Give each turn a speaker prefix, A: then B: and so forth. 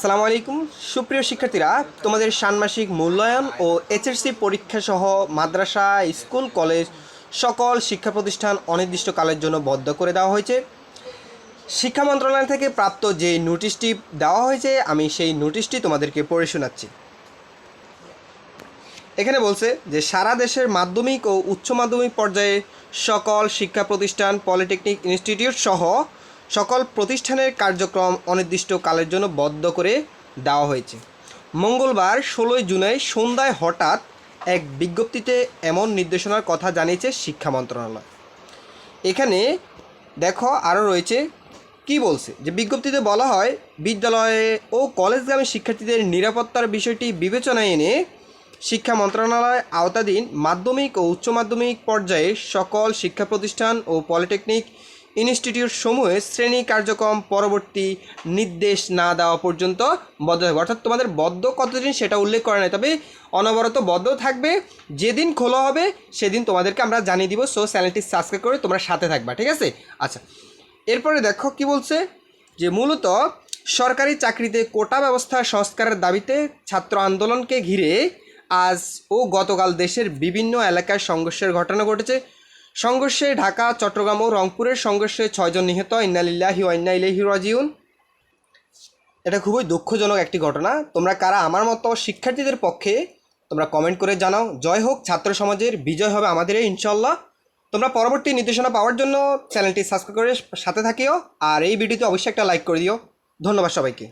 A: আসসালামু আলাইকুম সুপ্রিয় শিক্ষার্থীরা, তোমাদের ষান্মাসিক মূল্যায়ন ও এইচএসসি পরীক্ষা সহ মাদ্রাসা, স্কুল, কলেজ সকল শিক্ষা প্রতিষ্ঠান অনির্দিষ্টকালের জন্য বদ্ধ করে দেওয়া হয়েছে। শিক্ষা মন্ত্রণালয় থেকে প্রাপ্ত যে নোটিশটি দেওয়া হয়েছে, আমি সেই নোটিশটি তোমাদেরকে পড়ে শোনাচ্ছি। এখানে বলছে যে সারা দেশের মাধ্যমিক ও উচ্চ মাধ্যমিক পর্যায়ে সকল শিক্ষা প্রতিষ্ঠান, পলিটেকনিক ইনস্টিটিউট সহ সকল প্রতিষ্ঠানের কার্যক্রম অনির্দিষ্টকালের জন্য বদ্ধ করে দেওয়া হয়েছে। মঙ্গলবার 16 জুলাই সন্ধ্যায় হঠাৎ এক বিজ্ঞপ্তিতে এমন নির্দেশনার কথা জানিয়েছে শিক্ষা মন্ত্রণালয়। এখানে দেখো আরও রয়েছে কি বলছে, যে বিজ্ঞপ্তিতে বলা হয়, বিদ্যালয়ে ও কলেজগামী শিক্ষার্থীদের নিরাপত্তার বিষয়টি বিবেচনায় এনে শিক্ষা মন্ত্রণালয় আওতাধীন মাধ্যমিক ও উচ্চ মাধ্যমিক পর্যায়ে সকল শিক্ষা প্রতিষ্ঠান ও পলিটেকনিক ইনস্টিটিউট সমূহে শ্রেণী কার্যক্রম পরবর্তী নির্দেশ না দেওয়া পর্যন্ত বদ্ধ থাকবে। অর্থাৎ তোমাদের বদ্ধ কতদিন সেটা উল্লেখ করে নাই, তবে অনবরত বদ্ধ থাকবে। যেদিন খোলা হবে সেদিন তোমাদেরকে আমরা জানিয়ে দিব। সো চ্যানেলটি সাবস্ক্রাইব করে তোমরা সাথে থাকবা, ঠিক আছে? আচ্ছা, এরপরে দেখো কি বলছে, যে মূলত সরকারি চাকরিতে কোটা ব্যবস্থা সংস্কারের দাবিতে ছাত্র আন্দোলনকে ঘিরে আজ ও গতকাল দেশের বিভিন্ন এলাকায় সংঘর্ষের ঘটনা ঘটেছে। সংঘর্ষে ঢাকা, চট্টগ্রাম ও রংপুরের সংঘর্ষে 6 জন নিহত। ইন্না লিল্লাহি ওয়া ইন্না ইলাইহি রাজিউন। এটা খুবই দুঃখজনক একটি ঘটনা। তোমরা কারা আমার মতো শিক্ষার্থীদের পক্ষে তোমরা কমেন্ট করে জানাও। জয় হোক ছাত্র সমাজের, বিজয় হবে আমাদের ইনশাল্লাহ। তোমরা পরবর্তী নির্দেশনা পাওয়ার জন্য চ্যানেলটি সাবস্ক্রাইব করে সাথে থাকিও, আর এই ভিডিওতে অবশ্যই একটা লাইক করে দিও। ধন্যবাদ সবাইকে।